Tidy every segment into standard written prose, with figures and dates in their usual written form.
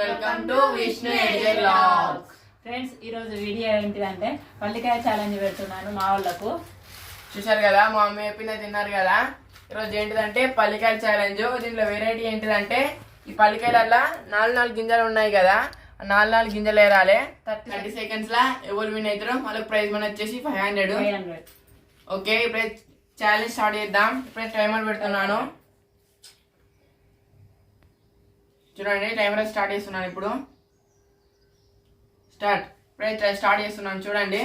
Welcome to Vishnu editor vlogs. Friends, ఈరోజు video ఏంటిదంటే పల్లికాయ challenge పెడుతున్నాను మా వాళ్ళకు. చూశారు కదా, మా మమ్మీ చెప్పింది తిన్నారు కదా. ఈరోజు ఏంటిదంటే పల్లికాయ ఛాలెంజ్. దీంట్లో వెరైటీ ఏంటిదంటే ఈ పల్లికాయలల్లో 4 గింజలు ఉన్నాయి కదా, 4 గింజలు ఏరాలి. 30 seconds లా ఎవరు విన్ అవుతారో వాళ్ళకి ప్రైజ్ మనీ వచ్చేసి 500. ఓకే, ఇప్పుడు ఛాలెంజ్ స్టార్ట్ చేద్దాం. ఇప్పుడు టైమర్ పెడుతున్నాను. చూడండి, టైమర్ స్టార్ట్ చేస్తున్నాను. ఇప్పుడు స్టార్ట్ చేస్తున్నాను. చూడండి,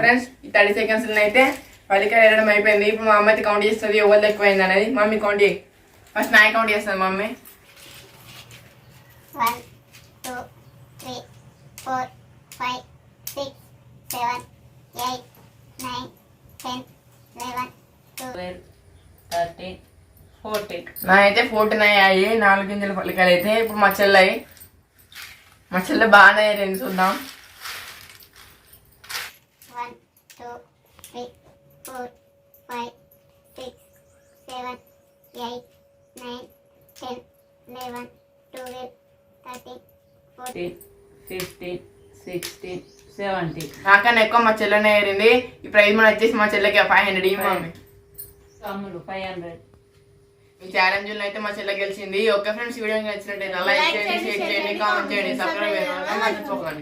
ఫ్రెండ్స్ 30 seconds అయితే పల్లికాయ వేయడం అయిపోయింది. ఇప్పుడు మా అమ్మ అయితే కౌంట్ చేస్తుంది ఎవరు ఎక్కువైంది అనేది. మమ్మీ కౌంట్ చేయి. ఫస్ట్ నా కౌంట్ చేస్తుంది మమ్మీ. 1 2 3 4 5 6 7 8 9 10 11 12 13 14. నా అయితే 14 అయ్యాయి 4 గింజల పల్లికాయలు అయితే. ఇప్పుడు మా చెల్లె బాగానే అయ్యాయి. చూద్దాం. 1 2 3 4 5 6 7 8 9 10 11 12 13 14 15 16 17. నాకన్నా ఎక్కువ మా చెల్లెనే ఏరింది. ఈ ప్రైజ్ మన వచ్చేసి మా చెల్లెకి 500. ఈ మమ్మీ తమ్ముడు 500. ఈ ఛాలెంజ్ అయితే మా చెల్లె గెలిచింది. ఓకే ఫ్రెండ్స్, వీడియో నచ్చినట్టయితే లైక్ చేయండి, షేర్ చేయండి, కామెంట్ చేయండి, సబ్స్క్రైబ్ చేయండి.